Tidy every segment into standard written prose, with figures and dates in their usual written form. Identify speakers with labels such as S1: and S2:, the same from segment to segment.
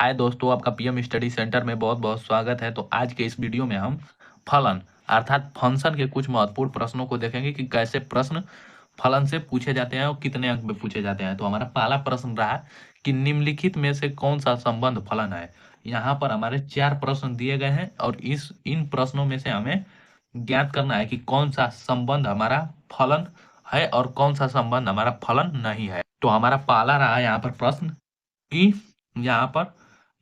S1: हाय दोस्तों, आपका PM study centre में बहुत बहुत स्वागत है। तो आज के इस वीडियो में हम फलन अर्थात फंक्शन के कुछ महत्वपूर्ण प्रश्नों को देखेंगे कि कैसे प्रश्न फलन से पूछे जाते हैं और कितने अंक में पूछे जाते हैं। तो हमारा पहला प्रश्न रहा कि निम्नलिखित में से कौन सा संबंध फलन है। यहाँ पर हमारे 4 प्रश्न दिए गए हैं और इन प्रश्नों में से हमें ज्ञात करना है कि कौन सा संबंध हमारा फलन है और कौन सा संबंध हमारा फलन नहीं है। तो हमारा पहला रहा यहाँ पर प्रश्न कि यहाँ पर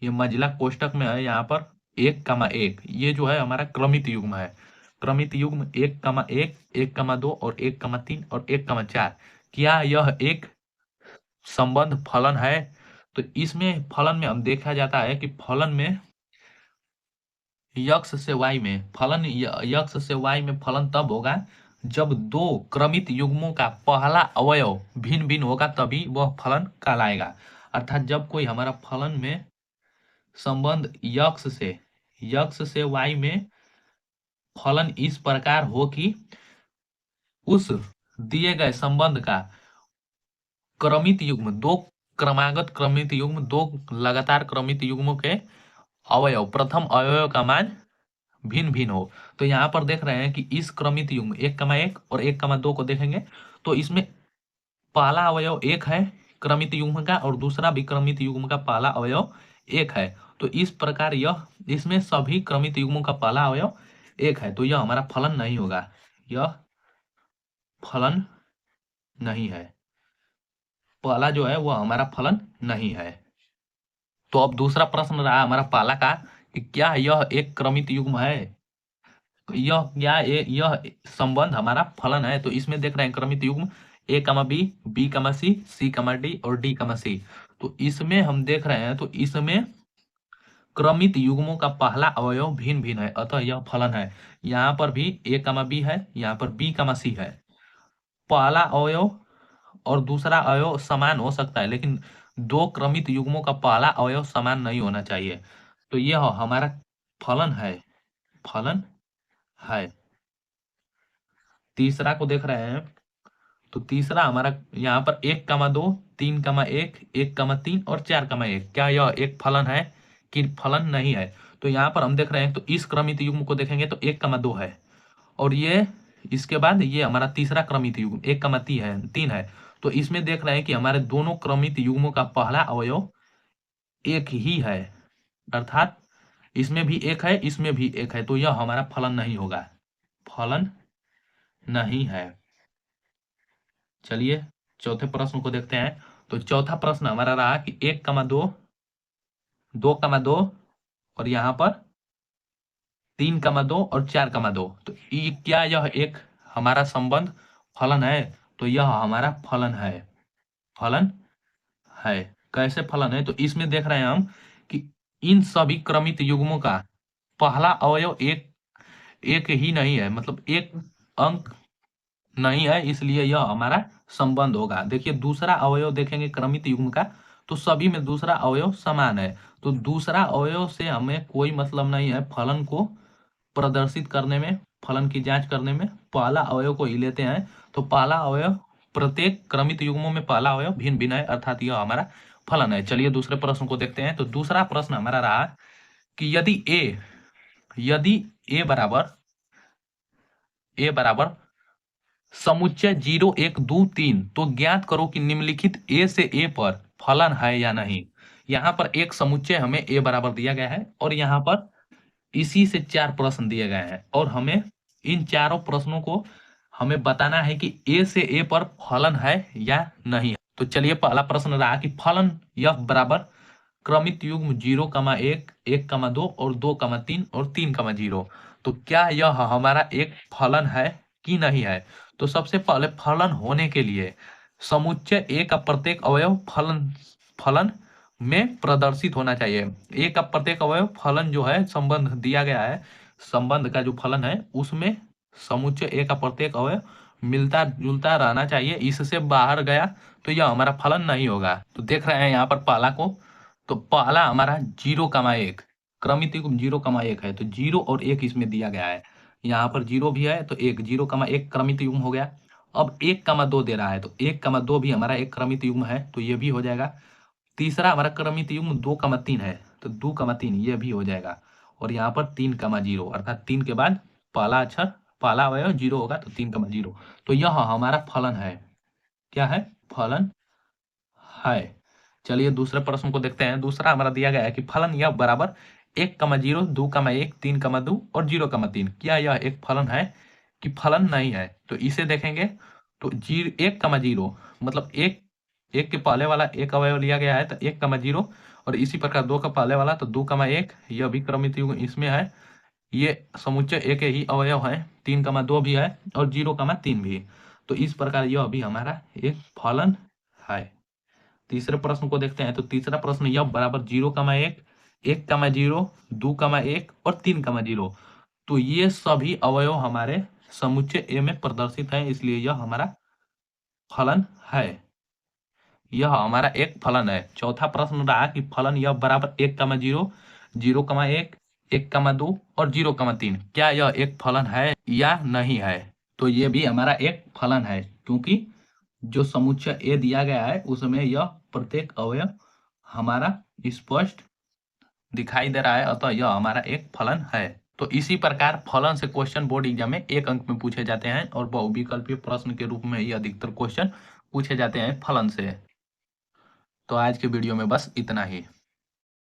S1: ये मंझला कोष्टक में है, यहाँ पर 1,1 ये जो है हमारा क्रमित युग्म है। क्रमित युग्म 1,1, 1,2 और 1,3 और 1,4। क्या यह एक संबंध फलन है? तो इसमें फलन में हम देखा जाता है कि फलन में यक्ष से y में फलन यक्ष से y में फलन तब होगा जब दो क्रमित युग्मों का पहला अवयव भिन्न भिन्न होगा, तभी वह फलन कहलाएगा। अर्थात जब कोई हमारा फलन में संबंध यक्ष से y में फलन इस प्रकार हो कि उस दिए गए संबंध का क्रमित युग्म दो क्रमागत क्रमित युग्म दो लगातार क्रमित युग्मों के अवयव प्रथम अवयव का मान भिन्न भिन्न हो। तो यहाँ पर देख रहे हैं कि इस क्रमित युग्म 1,1 और 1,2 को देखेंगे तो इसमें पहला अवयव 1 है क्रमित युग्म का और दूसरा भी क्रमित युग्म का पहला अवयव 1 है। तो इस प्रकार यह इसमें सभी क्रमित युग्मों का पहला अवयव 1 है, तो यह हमारा फलन नहीं होगा, यह फलन नहीं है। पहला जो है वह हमारा फलन नहीं है। तो अब दूसरा प्रश्न रहा हमारा पहला का कि क्या यह एक क्रमित युग्म है, यह संबंध हमारा फलन है। तो इसमें देख रहे हैं क्रमित युग्म a, b, c, c, d और d, c। तो इसमें हम देख रहे हैं तो इसमें क्रमित युग्मों का पहला अवयव भिन्न भिन्न है, अतः यह फलन है। यहाँ पर भी a, b है, यहाँ पर b, c है। पहला अवयव और दूसरा अवयव समान हो सकता है, लेकिन दो क्रमित युग्मों का पहला अवयव समान नहीं होना चाहिए। तो यह हमारा फलन है, फलन है। तीसरा को देख रहे हैं तो तीसरा हमारा यहाँ पर 1,2, 3,1, 1,3 और 4,1। क्या यह एक फलन है कि फलन नहीं है? तो यहाँ पर हम देख रहे हैं तो इस क्रमित युग्म को देखेंगे तो 1,2 है और ये इसके बाद ये हमारा तीसरा क्रमित युग्म 1,3 है। तो इसमें देख रहे हैं कि हमारे दोनों क्रमित युग्मों का पहला अवयव एक ही है, अर्थात इसमें भी एक है, इसमें भी एक है, तो यह हमारा फलन नहीं होगा, फलन नहीं है। चलिए चौथे प्रश्न को देखते हैं। तो चौथा प्रश्न हमारा रहा कि 1,2, 2,2 और यहाँ पर 3,2 और 4,2। तो क्या यह एक हमारा संबंध फलन है? तो यह हमारा फलन है, फलन है। कैसे फलन है? तो इसमें देख रहे हैं हम कि इन सभी क्रमित युग्मों का पहला अवयव एक ही नहीं है, मतलब एक अंक नहीं है, इसलिए यह हमारा संबंध होगा। देखिए दूसरा अवयव देखेंगे क्रमित युग्म का तो सभी में दूसरा अवयव समान है, तो दूसरा अवयव से हमें कोई मतलब नहीं है। फलन को प्रदर्शित करने में, फलन की जांच करने में पहला अवयव को ही लेते हैं। तो पहला अवयव प्रत्येक क्रमित युग्मों में पहला अवयव भिन्न भिन्न है, अर्थात यह हमारा फलन है। चलिए दूसरे प्रश्न को देखते हैं। तो दूसरा प्रश्न हमारा रहा कि यदि a बराबर समुच्चय 0, 1, 2, 3 तो ज्ञात करो कि निम्नलिखित a से a पर फलन है या नहीं। यहाँ पर एक समुच्चय हमें a बराबर दिया गया है और यहाँ पर इसी से 4 प्रश्न दिए गए हैं और हमें इन चारों प्रश्नों को हमें बताना है कि a से a पर फलन है या नहीं। तो चलिए पहला प्रश्न रहा कि फलन f बराबर क्रमित युग्म 0,1, 1,2 और 2,3 और 3,0। तो क्या यह हमारा एक फलन है कि नहीं है? तो सबसे पहले फलन होने के लिए समुच्चय a का प्रत्येक अवयव फलन में प्रदर्शित होना चाहिए। a का प्रत्येक अवयव फलन जो है संबंध दिया गया है, संबंध का जो फलन है उसमें समुच्चय a का प्रत्येक अवयव मिलता जुलता रहना चाहिए। इससे बाहर गया तो यह हमारा फलन नहीं होगा। तो देख रहे हैं यहाँ पर पहला को, तो पहला हमारा 0,1 क्रमित युग्म 0,1 है, तो 0 और 1 इसमें दिया गया है। यहाँ पर 0 भी है तो 0,1 क्रमित युग्म हो गया। अब 1,2 दे रहा है तो 1,2 भी हमारा एक क्रमित युग्म है, तो ये भी हो जाएगा। तीसरा हमारा क्रमित युग्म 2,3 है, तो 2,3 ये भी हो जाएगा। और यहाँ पर 3,0 अर्थात 3 के बाद पहला अक्षर पहला अवयव 0 होगा तो 3,0। तो यह हमारा फलन है। क्या है? फलन है। चलिए दूसरे प्रश्न को देखते हैं। दूसरा हमारा दिया गया है कि फलन यह बराबर 1,0, 2,1, 3,2 और 0,3। क्या यह एक फलन है कि फलन नहीं है? तो इसे देखेंगे तो 1,0 मतलब एक के पहले वाला एक अवयव लिया गया है तो 1,0, और इसी प्रकार 2 का पहले वाला तो 2,1, यह भी क्रमित युग्म इसमें है। ये समुच्चय एक ही अवयव है। 3,2 भी है और 0,3 भी। तो इस प्रकार यह भी हमारा एक फलन है। तीसरे प्रश्न को देखते हैं। तो तीसरा प्रश्न यह बराबर 0,1, 1,0, 2,1 और 3,0। तो ये सभी अवयव हमारे समुच्चय ए में प्रदर्शित है, इसलिए यह हमारा फलन है। यह हमारा एक फलन है। चौथा प्रश्न रहा कि फलन यह बराबर 1,0, 0,1, 1,2 और 0,3। क्या यह एक फलन है या नहीं है? तो ये भी हमारा एक फलन है, क्योंकि जो समुच्चय ए दिया गया है उसमें यह प्रत्येक अवयव हमारा स्पष्ट दिखाई दे रहा है, अतः यह हमारा एक फलन है। तो इसी प्रकार फलन से क्वेश्चन बोर्ड एग्जाम में 1 अंक में पूछे जाते हैं और बहुविकल्पीय प्रश्न के रूप में ही अधिकतर क्वेश्चन पूछे जाते हैं फलन से। तो आज के वीडियो में बस इतना ही।